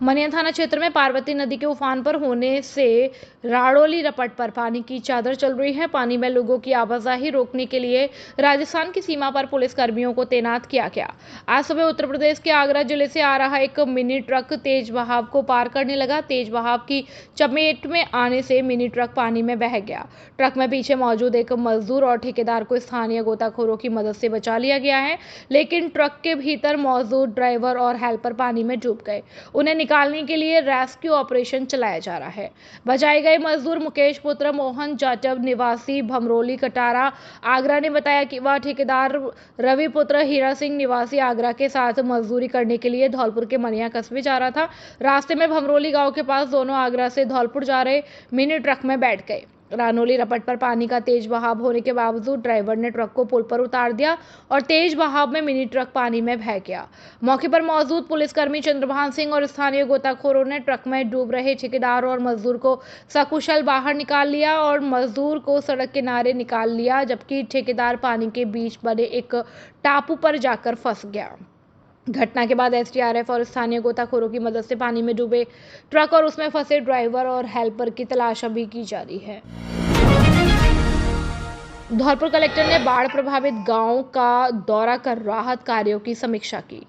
मनिया थाना क्षेत्र में पार्वती नदी के उफान पर होने से राड़ोली रपट पर पानी की चादर चल रही है। पानी में लोगों की आवाजाही रोकने के लिए राजस्थान की सीमा पर पुलिस कर्मियों को तैनात किया गया। आज सुबह उत्तर प्रदेश के आगरा जिले से आ रहा एक मिनी ट्रक तेज बहाव को पार करने लगा। तेज बहाव की चपेट में आने से मिनी ट्रक पानी में बह गया। ट्रक में पीछे मौजूद एक मजदूर और ठेकेदार को स्थानीय गोताखोरों की मदद से बचा लिया गया है, लेकिन ट्रक के भीतर मौजूद ड्राइवर और हेल्पर पानी में डूब गए। उन्हें निकालने के लिए रेस्क्यू ऑपरेशन चलाया जा रहा है। बचाए गए मजदूर मुकेश पुत्र मोहन जाटव निवासी भमरोली कटारा आगरा ने बताया कि वह ठेकेदार रवि पुत्र हीरा सिंह निवासी आगरा के साथ मजदूरी करने के लिए धौलपुर के मनिया कस्बे जा रहा था। रास्ते में भमरोली गांव के पास दोनों आगरा से धौलपुर जा रहे मिनी ट्रक में बैठ गए। रानोली रपट पर पानी का तेज बहाव होने के बावजूद ड्राइवर ने ट्रक को पुल पर उतार दिया और तेज बहाव में मिनी ट्रक पानी में बह गया। मौके पर मौजूद पुलिसकर्मी चंद्रभान सिंह और स्थानीय गोताखोरों ने ट्रक में डूब रहे ठेकेदार और मजदूर को सकुशल बाहर निकाल लिया और मजदूर को सड़क किनारे निकाल लिया, जबकि ठेकेदार पानी के बीच बने एक टापू पर जाकर फंस गया। घटना के बाद एसडीआरएफ और स्थानीय गोताखोरों की मदद से पानी में डूबे ट्रक और उसमें फंसे ड्राइवर और हेल्पर की तलाश अभी की जा रही है। धौलपुर कलेक्टर ने बाढ़ प्रभावित गांव का दौरा कर राहत कार्यों की समीक्षा की।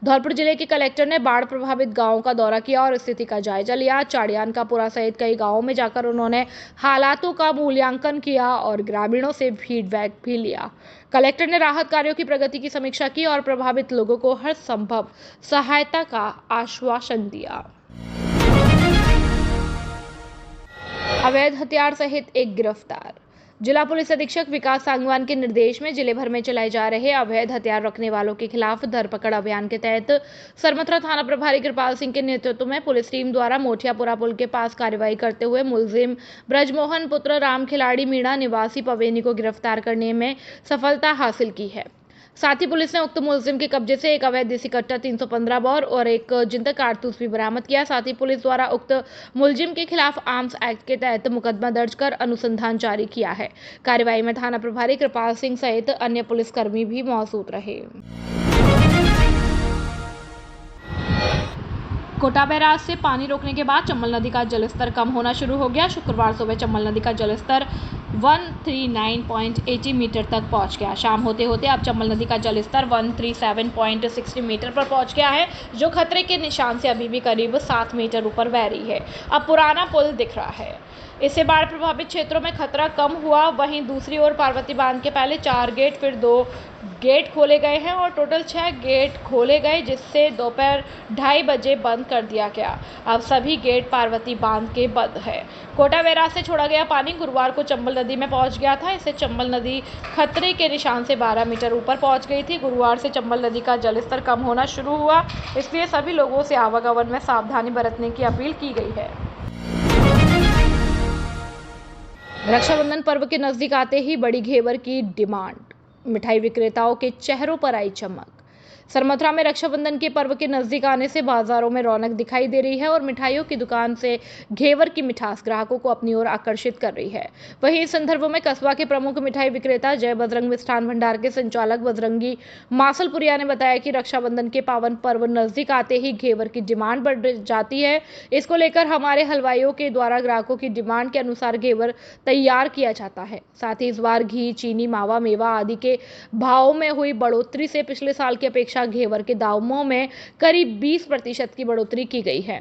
धौलपुर जिले के कलेक्टर ने बाढ़ प्रभावित गांवों का दौरा किया और स्थिति का जायजा लिया। चाड़ियान का पुरा सहित कई गांवों में जाकर उन्होंने हालातों का मूल्यांकन किया और ग्रामीणों से फीडबैक भी लिया। कलेक्टर ने राहत कार्यों की प्रगति की समीक्षा की और प्रभावित लोगों को हर संभव सहायता का आश्वासन दिया। अवैध हथियार सहित एक गिरफ्तार। जिला पुलिस अधीक्षक विकास सांगवान के निर्देश में जिले भर में चलाए जा रहे अवैध हथियार रखने वालों के खिलाफ धरपकड़ अभियान के तहत सरमथरा थाना प्रभारी कृपाल सिंह के नेतृत्व में पुलिस टीम द्वारा मोठियापुरा पुल के पास कार्रवाई करते हुए मुलजिम ब्रजमोहन पुत्र राम खिलाड़ी मीणा निवासी पवेनी को गिरफ्तार करने में सफलता हासिल की है। साथ ही पुलिस ने उक्त मुलजिम के कब्जे से एक अवैध देसी कट्टा 315 बोर और एक जिंदा कारतूस भी बरामद किया। साथ ही पुलिस द्वारा उक्त मुलजिम के खिलाफ आर्म्स एक्ट के तहत मुकदमा दर्ज कर अनुसंधान जारी किया है। कार्रवाई में थाना प्रभारी कृपाल सिंह सहित अन्य पुलिसकर्मी भी मौजूद रहे। कोटा बैराज से पानी रोकने के बाद चंबल नदी का जलस्तर कम होना शुरू हो गया। शुक्रवार सुबह चंबल नदी का जलस्तर 139.80 मीटर तक पहुंच गया। शाम होते होते अब चंबल नदी का जलस्तर 137.60 मीटर पर पहुंच गया है, जो खतरे के निशान से अभी भी करीब 7 मीटर ऊपर बह रही है। अब पुराना पुल दिख रहा है। इससे बाढ़ प्रभावित क्षेत्रों में खतरा कम हुआ। वहीं दूसरी ओर पार्वती बांध के पहले 4 गेट फिर 2 गेट खोले गए हैं और टोटल 6 गेट खोले गए, जिससे दोपहर 2:30 बजे बंद कर दिया गया। अब सभी गेट पार्वती बांध के बंद है। कोटा बैराज से छोड़ा गया पानी गुरुवार को चंबल नदी में पहुंच गया था। इससे चंबल नदी खतरे के निशान से 12 मीटर ऊपर पहुंच गई थी। गुरुवार से चंबल नदी का जलस्तर कम होना शुरू हुआ, इसलिए सभी लोगों से आवागमन में सावधानी बरतने की अपील की गई है। रक्षाबंधन पर्व के नजदीक आते ही बड़ी घेवर की डिमांड, मिठाई विक्रेताओं के चेहरों पर आई चमक। सरमथरा में रक्षाबंधन के पर्व के नजदीक आने से बाजारों में रौनक दिखाई दे रही है और मिठाइयों की दुकान से घेवर की मिठास ग्राहकों को अपनी ओर आकर्षित कर रही है। वहीं इस संदर्भ में कस्बा के प्रमुख मिठाई विक्रेता जय बजरंग मिष्ठान भंडार के संचालक बजरंगी मासलपुरिया ने बताया कि रक्षाबंधन के पावन पर्व नजदीक आते ही घेवर की डिमांड बढ़ जाती है। इसको लेकर हमारे हलवाइयों के द्वारा ग्राहकों की डिमांड के अनुसार घेवर तैयार किया जाता है। साथ ही इस बार घी, चीनी, मावा, मेवा आदि के भाव में हुई बढ़ोतरी से पिछले साल की अपेक्षा घेवर के दामों में करीब 20% की बढ़ोतरी की गई है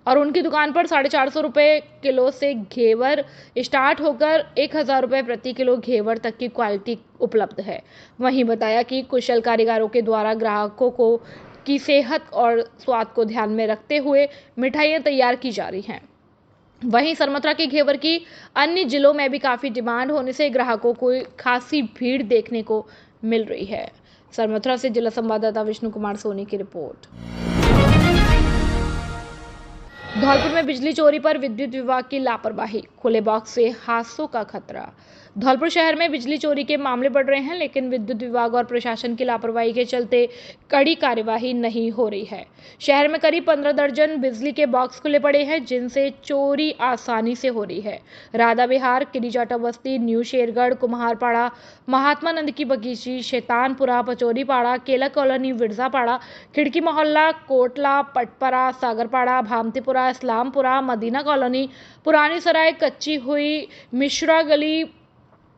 और उनकी दुकान पर 450 रुपए किलो से घेवर स्टार्ट होकर 1000 रुपए प्रति किलो घेवर तक की क्वालिटी उपलब्ध है। वहीं बताया कि कुशल कारीगरों के द्वारा ग्राहकों को की सेहत और स्वाद को ध्यान में रखते हुए मिठाइयाँ तैयार की जा रही हैं। वहीं सरमथरा के घेवर की अन्य जिलों में भी काफ़ी डिमांड होने से ग्राहकों को खासी भीड़ देखने को मिल रही है। सरमथरा से जिला संवाददाता विष्णु कुमार सोनी की रिपोर्ट। धौलपुर में बिजली चोरी पर विद्युत विभाग की लापरवाही, खुले बॉक्स से हादसों का खतरा। धौलपुर शहर में बिजली चोरी के मामले बढ़ रहे हैं, लेकिन विद्युत विभाग और प्रशासन की लापरवाही के चलते कड़ी कार्यवाही नहीं हो रही है। शहर में करीब 15 दर्जन बिजली के बॉक्स खुले पड़े हैं, जिनसे चोरी आसानी से हो रही है। राधा विहार, किरीजाटा बस्ती, न्यू शेरगढ़, कुम्हारपाड़ा, महात्मा नंद की बगीची, शैतानपुरा, पचौरीपाड़ा, केला कॉलोनी, विरजापाड़ा, खिड़की मोहल्ला, कोटला, पटपरा, सागरपाड़ा, भामतीपुरा, इस्लामपुरा, मदीना कॉलोनी, पुरानी सराय, कच्ची हुई, मिश्रा गली,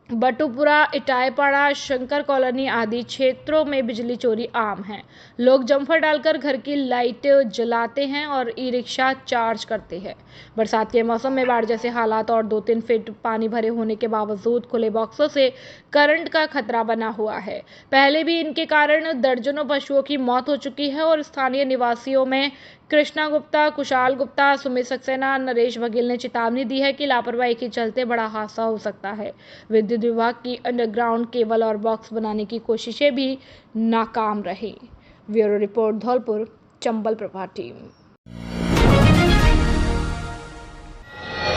बटुपुरा, इटाईपाड़ा, शंकर कॉलोनी आदि क्षेत्रों में बिजली चोरी आम है। लोग जम्फर डालकर घर की लाइट जलाते हैं और ई रिक्शा चार्ज करते हैं। बरसात के मौसम में बाढ़ जैसे हालात और 2-3 फीट पानी भरे होने के बावजूद खुले बॉक्सों से करंट का खतरा बना हुआ है। पहले भी इनके कारण दर्जनों पशुओं की मौत हो चुकी है और स्थानीय निवासियों में कृष्णा गुप्ता, कुशाल गुप्ता, सुमित सक्सेना, नरेश बघेल ने चेतावनी दी है कि लापरवाही के चलते बड़ा हादसा हो सकता है। विद्युत विभाग की अंडरग्राउंड केबल और बॉक्स बनाने की कोशिशें भी नाकाम रही। Bureau report, Dholpur Chambal Prabha team.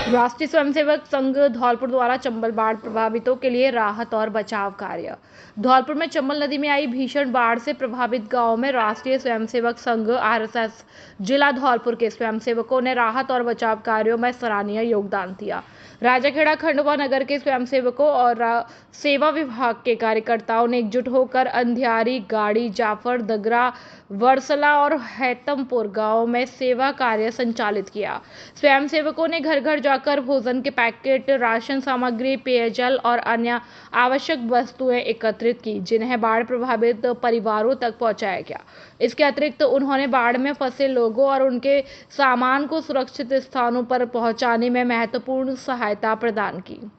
राष्ट्रीय स्वयंसेवक संघ धौलपुर द्वारा चंबल बाढ़ प्रभावितों के लिए राहत और बचाव कार्य। धौलपुर में चंबल नदी में आई भीषण बाढ़ से प्रभावित गांवों में राष्ट्रीय स्वयंसेवक संघ आरएसएस जिला धौलपुर के स्वयंसेवकों ने राहत और बचाव कार्यों में सराहनीय योगदान दिया। राजाखेड़ा खंडवा नगर के स्वयंसेवकों और सेवा विभाग के कार्यकर्ताओं ने एकजुट होकर अंधियारी, गाड़ी, जाफर, दगरा, वर्सला और हैतमपुर गांव में सेवा कार्य संचालित किया। स्वयंसेवकों ने घर घर जाकर भोजन के पैकेट, राशन सामग्री, पेयजल और अन्य आवश्यक वस्तुएं एकत्रित की, जिन्हें बाढ़ प्रभावित परिवारों तक पहुंचाया गया। इसके अतिरिक्त उन्होंने बाढ़ में फंसे लोगों और उनके सामान को सुरक्षित स्थानों पर पहुंचाने में महत्वपूर्ण सहायता प्रदान की।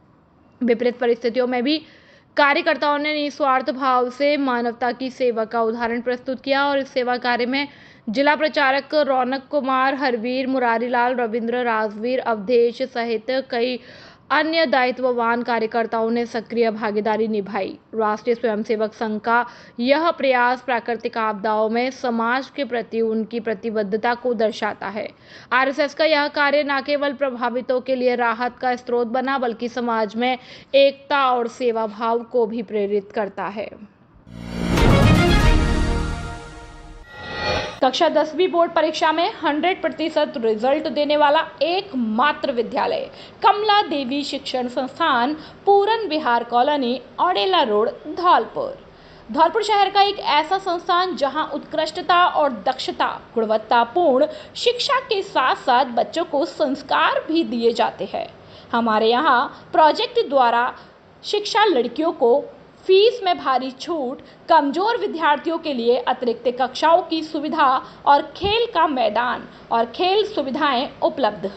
विपरीत परिस्थितियों में भी कार्यकर्ताओं ने निस्वार्थ भाव से मानवता की सेवा का उदाहरण प्रस्तुत किया और इस सेवा कार्य में जिला प्रचारक रौनक कुमार, हरवीर, मुरारीलाल, रविंद्र, राजवीर, अवधेश सहित कई अन्य दायित्ववान कार्यकर्ताओं ने सक्रिय भागीदारी निभाई। राष्ट्रीय स्वयंसेवक संघ का यह प्रयास प्राकृतिक आपदाओं में समाज के प्रति उनकी प्रतिबद्धता को दर्शाता है। आरएसएस का यह कार्य न केवल प्रभावितों के लिए राहत का स्रोत बना, बल्कि समाज में एकता और सेवा भाव को भी प्रेरित करता है। कक्षा 10वीं बोर्ड परीक्षा में 100% रिजल्ट देने वाला एकमात्र विद्यालय कमला देवी शिक्षण संस्थान, पूरन विहार कॉलोनी, औडेला रोड, धौलपुर। धौलपुर शहर का एक ऐसा संस्थान जहां उत्कृष्टता और दक्षता, गुणवत्तापूर्ण शिक्षा के साथ साथ बच्चों को संस्कार भी दिए जाते हैं। हमारे यहाँ प्रोजेक्ट द्वारा शिक्षा, लड़कियों को फीस में भारी छूट, कमजोर विद्यार्थियों के लिए अतिरिक्त कक्षाओं की सुविधा और खेल का मैदान और खेल सुविधाएं उपलब्ध।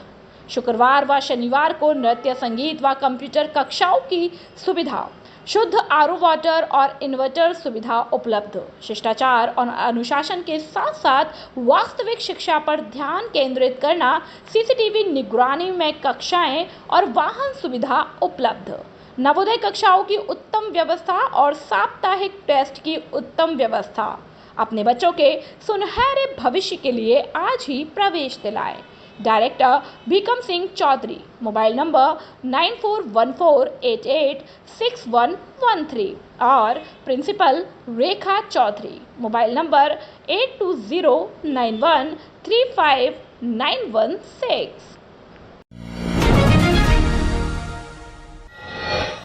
शुक्रवार व शनिवार को नृत्य, संगीत व कंप्यूटर कक्षाओं की सुविधा, शुद्ध आरओ वाटर और इन्वर्टर सुविधा उपलब्ध। शिष्टाचार और अनुशासन के साथ साथ वास्तविक शिक्षा पर ध्यान केंद्रित करना, सीसीटीवी निगरानी में कक्षाएं और वाहन सुविधा उपलब्ध। नवोदय कक्षाओं की उत्तम व्यवस्था और साप्ताहिक टेस्ट की उत्तम व्यवस्था। अपने बच्चों के सुनहरे भविष्य के लिए आज ही प्रवेश दिलाएं। Director Bhikam Singh Chaudhary, mobile number 9414886113 और principal Rekha Chaudhary, mobile number 8209135916।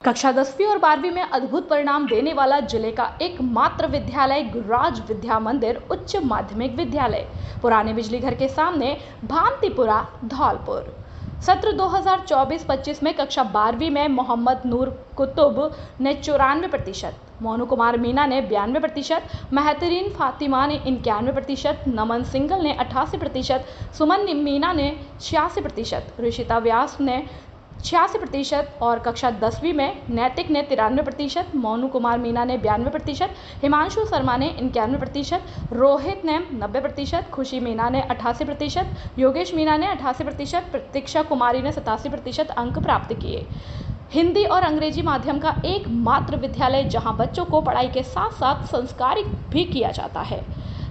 कक्षा 10वीं और 12वीं में अद्भुत परिणाम देने वाला जिले का एकमात्र विद्यालय गुरुराज विद्या मंदिर उच्च माध्यमिक विद्यालय, पुराने बिजली घर के सामने, भामतीपुरा, धौलपुर। सत्र 2024-25 में कक्षा 12वीं में मोहम्मद नूर कुतुब ने 94%, मोनू कुमार मीना ने 92%, महतरीन फातिमा ने 91%, नमन सिंगल ने 88%, सुमन मीना ने 86%, ऋषिता व्यास ने 86% और कक्षा 10वीं में नैतिक ने 93%, मोनू कुमार मीना ने 92%, हिमांशु शर्मा ने 91%, रोहित ने 90%, खुशी मीना ने 88%, योगेश मीना ने 88%, प्रतीक्षा कुमारी ने 87% अंक प्राप्त किए। हिंदी और अंग्रेजी माध्यम का एकमात्र विद्यालय जहां बच्चों को पढ़ाई के साथ साथ संस्कारित भी किया जाता है।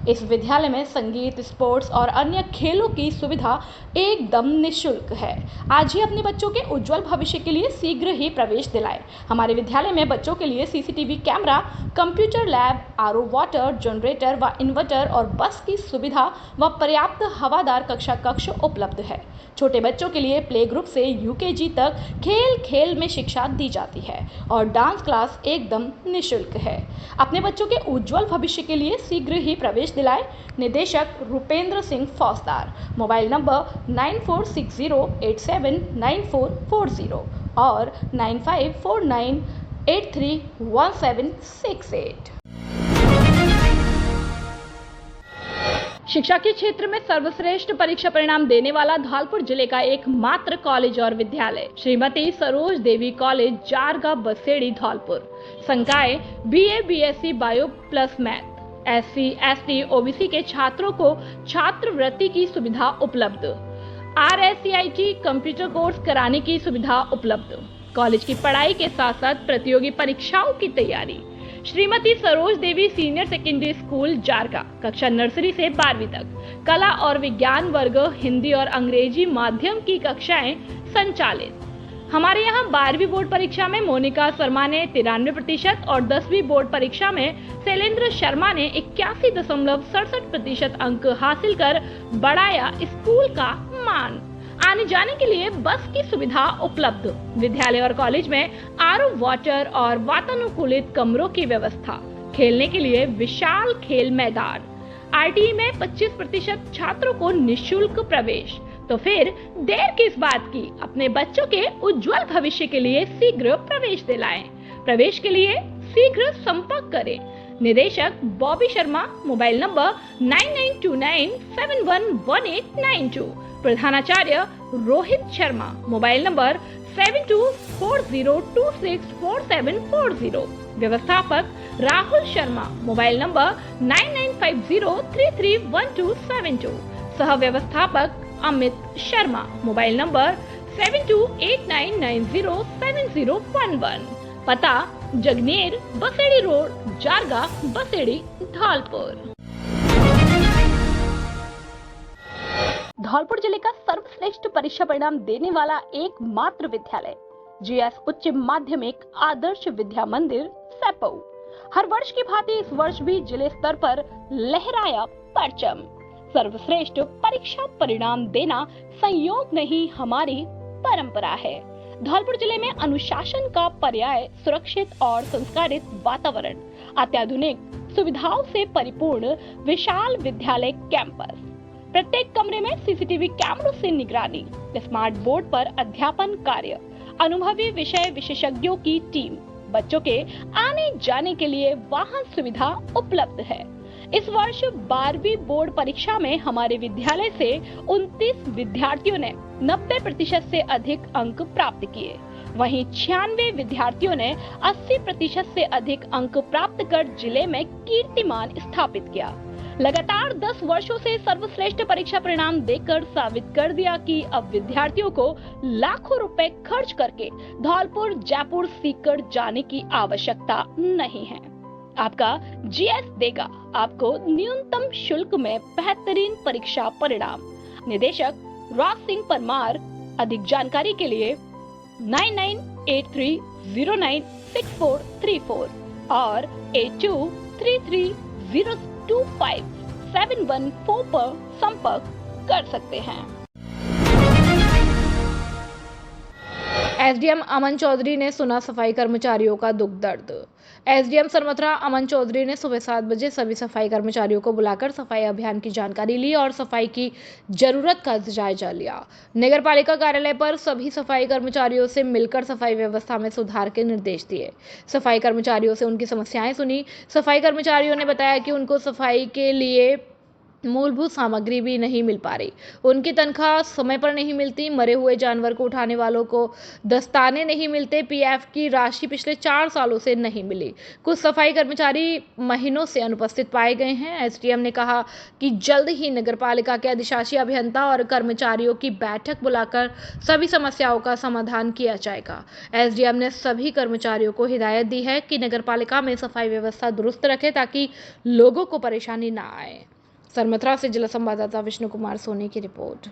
इस विद्यालय में संगीत, स्पोर्ट्स और अन्य खेलों की सुविधा एकदम निःशुल्क है। आज ही अपने बच्चों के उज्जवल भविष्य के लिए शीघ्र ही प्रवेश दिलाएं। हमारे विद्यालय में बच्चों के लिए CCTV camera, computer lab, RO water, generator व इन्वर्टर और बस की सुविधा व पर्याप्त हवादार कक्षा कक्ष उपलब्ध है। छोटे बच्चों के लिए प्ले ग्रुप से यूकेजी तक खेल खेल में शिक्षा दी जाती है और डांस क्लास एकदम निःशुल्क है। अपने बच्चों के उज्जवल भविष्य के लिए शीघ्र ही प्रवेश दिलाएं। निदेशक रुपेंद्र सिंह फौजदार। मोबाइल नंबर 9460879440 और 9549831768। शिक्षा के क्षेत्र में सर्वश्रेष्ठ परीक्षा परिणाम देने वाला धौलपुर जिले का एकमात्र कॉलेज और विद्यालय श्रीमती सरोज देवी कॉलेज, जारगा, बसेड़ी, धौलपुर। संकाय BA BSc bio plus math. SC ST OBC के छात्रों को छात्रवृत्ति की सुविधा उपलब्ध। RSCIT कंप्यूटर कोर्स कराने की सुविधा उपलब्ध। कॉलेज की पढ़ाई के साथ साथ प्रतियोगी परीक्षाओं की तैयारी। श्रीमती सरोज देवी सीनियर सेकेंडरी स्कूल, जारगा, कक्षा नर्सरी से 12वीं तक। कला और विज्ञान वर्ग, हिंदी और अंग्रेजी माध्यम की कक्षाएं संचालित। हमारे यहाँ 12वीं बोर्ड परीक्षा में मोनिका शर्मा ने 93% और 10वीं बोर्ड परीक्षा में शैलेंद्र शर्मा ने 81.67% अंक हासिल कर बढ़ाया स्कूल का मान। आने जाने के लिए बस की सुविधा उपलब्ध। विद्यालय और कॉलेज में आरओ वाटर और वातानुकूलित कमरों की व्यवस्था। खेलने के लिए विशाल खेल मैदान। RTE में 25% छात्रों को निःशुल्क प्रवेश। तो फिर देर किस बात की, अपने बच्चों के उज्जवल भविष्य के लिए शीघ्र प्रवेश दिलाएं। प्रवेश के लिए शीघ्र संपर्क करें। निदेशक बॉबी शर्मा। Mobile number 9929711892। प्रधानाचार्य रोहित शर्मा। Mobile number 7240264740। व्यवस्थापक राहुल शर्मा। Mobile number 9950331272। सह व्यवस्थापक अमित शर्मा। Mobile number 7289907011। पता जगनेर, बसेड़ी रोड, जारगा, बसेड़ी, धौलपुर। धौलपुर जिले का सर्वश्रेष्ठ परीक्षा परिणाम देने वाला एकमात्र विद्यालय GS उच्च माध्यमिक आदर्श विद्या मंदिर, सैपऊ। हर वर्ष की भांति इस वर्ष भी जिले स्तर पर लहराया परचम। सर्वश्रेष्ठ परीक्षा परिणाम देना संयोग नहीं, हमारी परंपरा है। धौलपुर जिले में अनुशासन का पर्याय सुरक्षित और संस्कारित वातावरण, अत्याधुनिक सुविधाओं से परिपूर्ण विशाल विद्यालय कैंपस। प्रत्येक कमरे में सीसीटीवी कैमरों से निगरानी, स्मार्ट बोर्ड पर अध्यापन कार्य, अनुभवी विषय विशेषज्ञों की टीम। बच्चों के आने जाने के लिए वाहन सुविधा उपलब्ध है। इस वर्ष 12वीं बोर्ड परीक्षा में हमारे विद्यालय से 29 विद्यार्थियों ने 90% से अधिक अंक प्राप्त किए। वहीं 96 विद्यार्थियों ने 80% से अधिक अंक प्राप्त कर जिले में कीर्तिमान स्थापित किया। लगातार 10 वर्षों से सर्वश्रेष्ठ परीक्षा परिणाम देकर साबित कर दिया कि अब विद्यार्थियों को लाखों रुपए खर्च करके धौलपुर, जयपुर सीकर जाने की आवश्यकता नहीं है। आपका GS देगा आपको न्यूनतम शुल्क में बेहतरीन परीक्षा परिणाम। निदेशक राज सिंह परमार। अधिक जानकारी के लिए 9983096434 और 8233025714 पर संपर्क कर सकते हैं। SDM अमन चौधरी ने सुना सफाई कर्मचारियों का दुख दर्द। SDM सरमथरा अमन चौधरी ने सुबह 7 बजे सभी सफाई कर्मचारियों को बुलाकर सफाई अभियान की जानकारी ली और सफाई की जरूरत का जायजा लिया। नगर पालिका कार्यालय पर सभी सफाई कर्मचारियों से मिलकर सफाई व्यवस्था में सुधार के निर्देश दिए। सफाई कर्मचारियों से उनकी समस्याएं सुनी। सफाई कर्मचारियों ने बताया कि उनको सफाई के लिए मूलभूत सामग्री भी नहीं मिल पा रही। उनकी तनख्वाह समय पर नहीं मिलती, मरे हुए जानवर को उठाने वालों को दस्ताने नहीं मिलते, पीएफ की राशि पिछले 4 सालों से नहीं मिली। कुछ सफाई कर्मचारी महीनों से अनुपस्थित पाए गए हैं। एसडीएम ने कहा कि जल्द ही नगरपालिका के अधिशासी अभियंता और कर्मचारियों की बैठक बुलाकर सभी समस्याओं का समाधान किया जाएगा। एसडीएम ने सभी कर्मचारियों को हिदायत दी है कि नगरपालिका में सफाई व्यवस्था दुरुस्त रखें ताकि लोगों को परेशानी न आए। सरमथरा से जिला संवाददाता विष्णु कुमार सोनी की रिपोर्ट।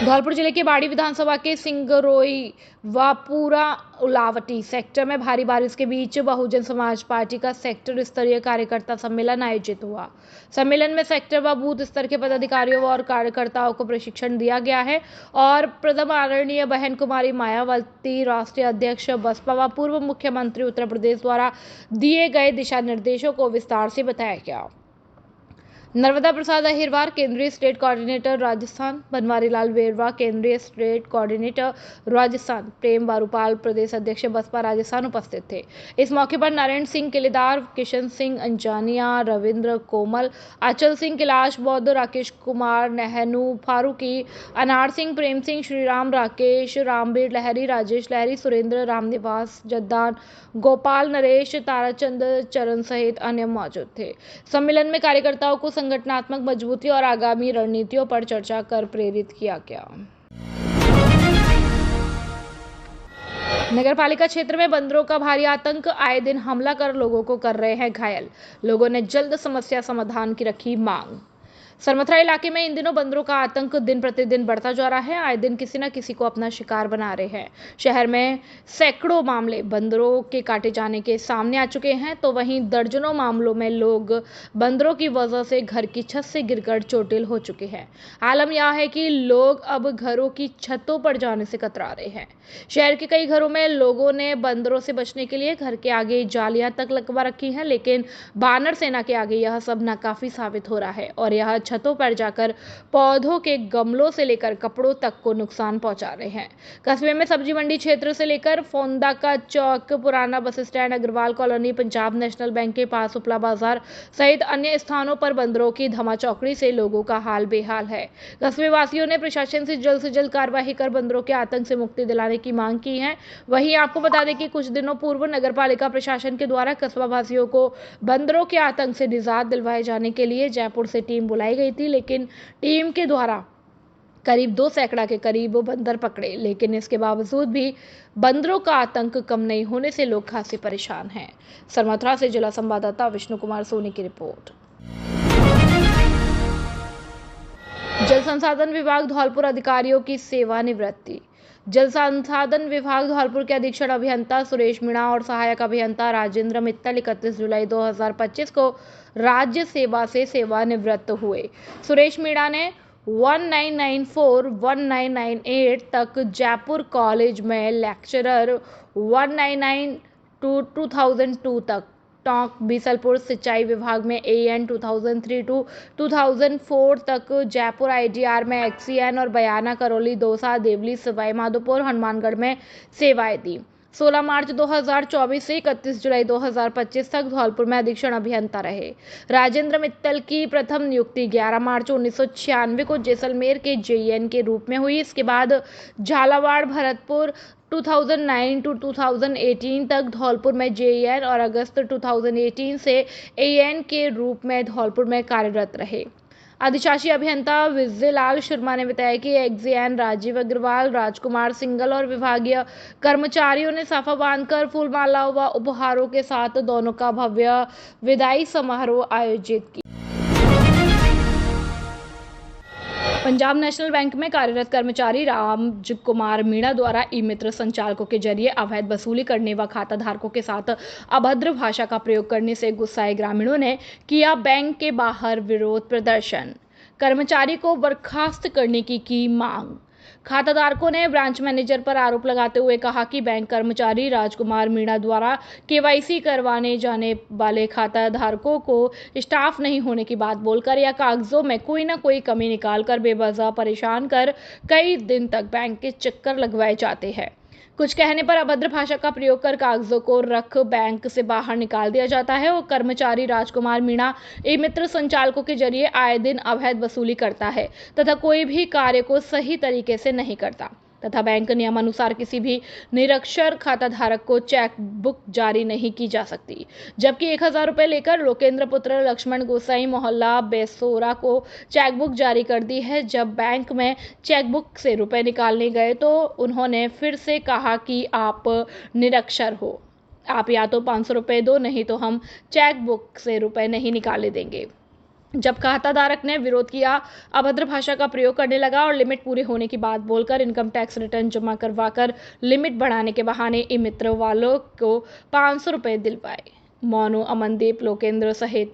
धौलपुर जिले के बाड़ी विधानसभा के सिंगरोई वापुरा उलावटी सेक्टर में भारी बारिश के बीच बहुजन समाज पार्टी का सेक्टर स्तरीय कार्यकर्ता सम्मेलन आयोजित हुआ। सम्मेलन में सेक्टर व बूथ स्तर के पदाधिकारियों और कार्यकर्ताओं को प्रशिक्षण दिया गया है और प्रथम आदरणीय बहन कुमारी मायावती राष्ट्रीय अध्यक्ष बसपा व पूर्व मुख्यमंत्री उत्तर प्रदेश द्वारा दिए गए दिशा निर्देशों को विस्तार से बताया गया। नर्मदा प्रसाद अहिरवार केंद्रीय स्टेट कोऑर्डिनेटर राजस्थान, बनवारी लाल वेरवा केंद्रीय स्टेट कोऑर्डिनेटर राजस्थान, प्रेम वारूपाल प्रदेश अध्यक्ष बसपा राजस्थान उपस्थित थे। इस मौके पर नारायण सिंह किलेदार, किशन सिंह अंजानिया, रविंद्र कोमल, अचल सिंह कैलाश बौद्ध, राकेश कुमार नेहनू फारूकी, अनार सिंह, प्रेम सिंह, श्रीराम, राकेश, रामबीर लहरी, राजेश लहरी, सुरेंद्र, रामनिवास, जद्दान, गोपाल, नरेश, ताराचंद, चरण सहित अन्य मौजूद थे। सम्मेलन में कार्यकर्ताओं को संगठनात्मक मजबूती और आगामी रणनीतियों पर चर्चा कर प्रेरित किया गया। नगरपालिका क्षेत्र में बंदरों का भारी आतंक, आए दिन हमला कर लोगों को कर रहे हैं घायल। लोगों ने जल्द समस्या समाधान की रखी मांग। सरमथरा इलाके में इन दिनों बंदरों का आतंक दिन प्रतिदिन बढ़ता जा रहा है। आए दिन किसी न किसी को अपना शिकार बना रहे हैं। शहर में सैकड़ों मामले बंदरों के काटे जाने के सामने आ चुके हैं, तो वहीं दर्जनों मामलों में लोग बंदरों की वजह से घर की छत से गिरकर चोटिल हो चुके हैं। आलम यह है कि लोग अब घरों की छतों पर जाने से कतरा रहे हैं। शहर के कई घरों में लोगों ने बंदरों से बचने के लिए घर के आगे जालियां तक लगवा रखी हैं, लेकिन बानर सेना के आगे यह सब नाकाफी साबित हो रहा है और यह छतों पर जाकर पौधों के गमलों से लेकर कपड़ों तक को नुकसान पहुंचा रहे हैं। कस्बे में सब्जी मंडी क्षेत्र से लेकर फोंदा का चौक, पुराना bus stand, Agarwal colony, Punjab National Bank के पास उपला बाजार सहित अन्य स्थानों पर बंदरों की धमाचौकड़ी से लोगों का हाल बेहाल है। कस्बे वासियों ने प्रशासन से जल्द कार्रवाई कर बंदरों के आतंक से मुक्ति दिलाने की मांग की है। वहीं आपको बता दें कि कुछ दिनों पूर्व नगरपालिका प्रशासन के द्वारा कस्बा वासियों को बंदरों के आतंक से निजात दिलवाए जाने के लिए जयपुर से टीम बुलाई गई थी, लेकिन टीम के द्वारा करीब 2 सैकड़ा के करीब बंदर पकड़े, लेकिन इसके बावजूद भी बंदरों का आतंक कम नहीं होने से लोग खासे परेशान हैं। सरमथरा से जिला संवाददाता विष्णु कुमार सोनी की रिपोर्ट। जल संसाधन विभाग धौलपुर अधिकारियों की सेवानिवृत्ति। जल संसाधन विभाग धौलपुर के अधीक्षण अभियंता सुरेश मीणा और सहायक अभियंता राजेंद्र मित्तल 31 जुलाई 2025 को राज्य सेवा से सेवानिवृत्त हुए। सुरेश मीणा ने 1994-1998 तक जयपुर कॉलेज में लेक्चरर, 1999 टू 2002 तक टोंक बीसलपुर सिंचाई विभाग में AN, 2003 टू 2004 तक जयपुर IDR में XCN और बयाना, करौली, दौसा, देवली, सवाई माधोपुर, हनुमानगढ़ में सेवाएं दी। 16 मार्च 2024 से 31 जुलाई 2025 तक धौलपुर में अधीक्षण अभियंता रहे। राजेंद्र मित्तल की प्रथम नियुक्ति 11 मार्च 1996 को जैसलमेर के JN के रूप में हुई। इसके बाद झालावाड़, भरतपुर 2009 टू 2018 तक धौलपुर में JN और अगस्त 2018 से AN के रूप में धौलपुर में कार्यरत रहे। अधिशासी अभियंता विजयलाल शर्मा ने बताया कि XCN राजीव अग्रवाल, राजकुमार सिंगल और विभागीय कर्मचारियों ने साफा बांधकर फूलमालाओं व उपहारों के साथ दोनों का भव्य विदाई समारोह आयोजित किया। पंजाब नेशनल बैंक में कार्यरत कर्मचारी राजकुमार मीणा द्वारा ई-मित्र संचालकों के जरिए अवैध वसूली करने व खाता धारकों के साथ अभद्र भाषा का प्रयोग करने से गुस्साए ग्रामीणों ने किया बैंक के बाहर विरोध प्रदर्शन। कर्मचारी को बर्खास्त करने की मांग। खाताधारकों ने ब्रांच मैनेजर पर आरोप लगाते हुए कहा कि बैंक कर्मचारी राजकुमार मीणा द्वारा KYC करवाने जाने वाले खाता धारकों को स्टाफ नहीं होने की बात बोलकर या कागजों में कोई ना कोई कमी निकालकर बेवजह परेशान कर कई दिन तक बैंक के चक्कर लगवाए जाते हैं। कुछ कहने पर अभद्र भाषा का प्रयोग कर कागजों को रख बैंक से बाहर निकाल दिया जाता है और कर्मचारी राजकुमार मीणा ई मित्र संचालकों के जरिए आए दिन अवैध वसूली करता है तथा कोई भी कार्य को सही तरीके से नहीं करता तथा बैंक नियमानुसार किसी भी निरक्षर खाता धारक को चेक बुक जारी नहीं की जा सकती, जबकि 1000 रुपये लेकर लोकेंद्र पुत्र लक्ष्मण गोसाई मोहल्ला बेसोरा को चेक बुक जारी कर दी है। जब बैंक में चेक बुक से रुपए निकालने गए तो उन्होंने फिर से कहा कि आप निरक्षर हो, आप या तो 500 रुपये दो, नहीं तो हम चेक बुक से रुपए नहीं निकाले देंगे। जब खाताधारक ने विरोध किया, अभद्र भाषा का प्रयोग करने लगा और लिमिट पूरी होने की बात बोलकर इनकम टैक्स रिटर्न जमा करवाकर लिमिट बढ़ाने के बहाने ई मित्र वालों को 500 रुपये दिलवाए। मोनू, अमनदीप, लोकेंद्र सहित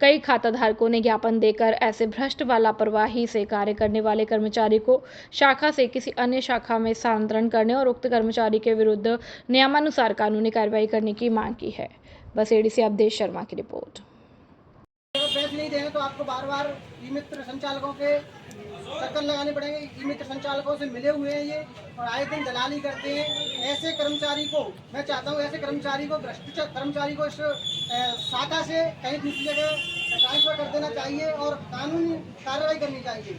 कई खाताधारकों ने ज्ञापन देकर ऐसे भ्रष्ट व लापरवाही से कार्य करने वाले कर्मचारी को शाखा से किसी अन्य शाखा में स्थानांतरण करने और उक्त कर्मचारी के विरुद्ध नियमानुसार कानूनी कार्रवाई करने की मांग की है। बसेड़ी से अवधेश शर्मा की रिपोर्ट। पैसे नहीं देंगे तो आपको बार बार ई मित्र संचालकों के चक्कर लगाने पड़ेंगे। ई मित्र संचालकों से मिले हुए हैं ये और आए दिन दलाली करते हैं। ऐसे कर्मचारी को मैं चाहता हूँ, ऐसे कर्मचारी को, भ्रष्ट कर्मचारी को इस शाखा से कहीं दूसरी जगह ट्रांसफर कर देना चाहिए और कानूनी कार्रवाई करनी चाहिए।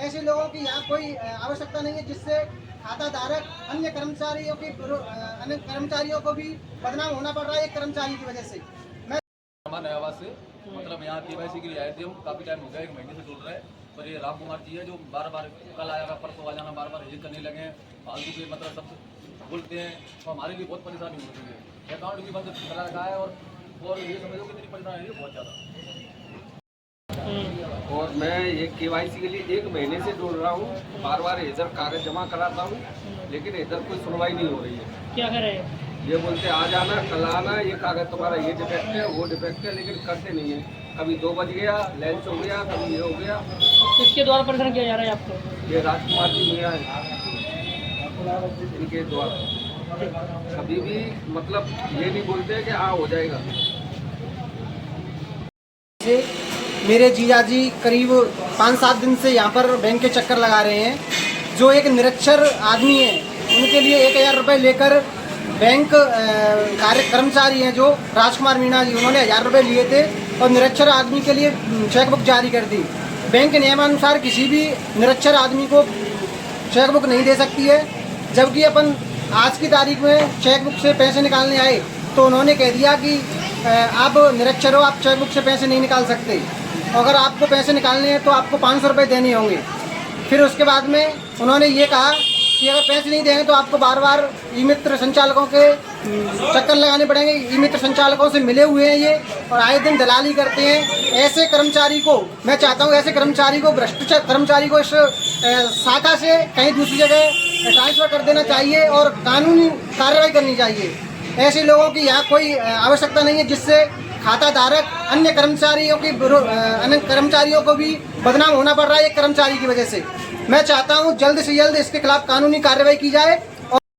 ऐसे लोगों की यहाँ कोई आवश्यकता नहीं है जिससे खाताधारक अन्य कर्मचारियों को भी बदनाम होना पड़ रहा है एक कर्मचारी की वजह से। नया आवास से मतलब यहाँ KYC के लिए आए थे हम, काफ़ी टाइम हो गया, 1 महीने से जुड़ रहे हैं। पर ये राम कुमार जी है जो बार बार कल आया परसों आ जाना, बार बार हेजिंग करने लगे हैं, फालतू के मतलब सब बोलते हैं तो हमारे लिए बहुत परेशानी होती है। अकाउंट भी बंद करा रखा है और ये समझो कितनी परेशानी है बहुत ज़्यादा। और मैं ये KYC के लिए 1 महीने से जुड़ रहा हूँ, बार बार इधर कागज जमा कराता हूँ लेकिन इधर कोई सुनवाई नहीं हो रही है। क्या कर रहे हैं? ये बोलते आ जाना, कल आना, ये कागज तुम्हारा ये डिफेक्ट है, वो डिफेक्ट है, लेकिन करते नहीं है। कभी 2 बज गया, लंच हो गया, कभी ये हो गया। किसके द्वारा परेशान किया जा रहा है आपको? ये राजकुमार जी मीणा है, इनके द्वारा। कभी भी मतलब ये नहीं बोलते कि हाँ हो जाएगा। मेरे जीजा जी करीब 5-7 दिन से यहाँ पर बैंक के चक्कर लगा रहे हैं। जो एक निरक्षर आदमी है उनके लिए 1000 रुपये लेकर बैंक कर्मचारी हैं जो राजकुमार मीणा जी, उन्होंने 1000 रुपये लिए थे और निरक्षर आदमी के लिए चेक बुक जारी कर दी। बैंक के नियमानुसार किसी भी निरक्षर आदमी को चेक बुक नहीं दे सकती है, जबकि अपन आज की तारीख में चेक बुक से पैसे निकालने आए तो उन्होंने कह दिया कि आप निरक्षर हो, आप चेक बुक से पैसे नहीं निकाल सकते, अगर आपको पैसे निकालने हैं तो आपको 500 रुपये देने होंगे। फिर उसके बाद में उन्होंने ये कहा कि अगर पैसे नहीं देंगे तो आपको बार बार ई मित्र संचालकों के चक्कर लगाने पड़ेंगे। ई मित्र संचालकों से मिले हुए हैं ये और आए दिन दलाली करते हैं। ऐसे कर्मचारी को मैं चाहता हूँ, ऐसे कर्मचारी को, भ्रष्ट कर्मचारी को इस शाखा से कहीं दूसरी जगह ट्रांसफर कर देना चाहिए और कानूनी कार्रवाई करनी चाहिए। ऐसे लोगों की यहाँ कोई आवश्यकता नहीं है जिससे खाताधारक अन्य कर्मचारियों को भी बदनाम होना पड़ रहा है एक कर्मचारी की वजह से। मैं चाहता हूँ जल्द से जल्द इसके खिलाफ कानूनी कार्रवाई की जाए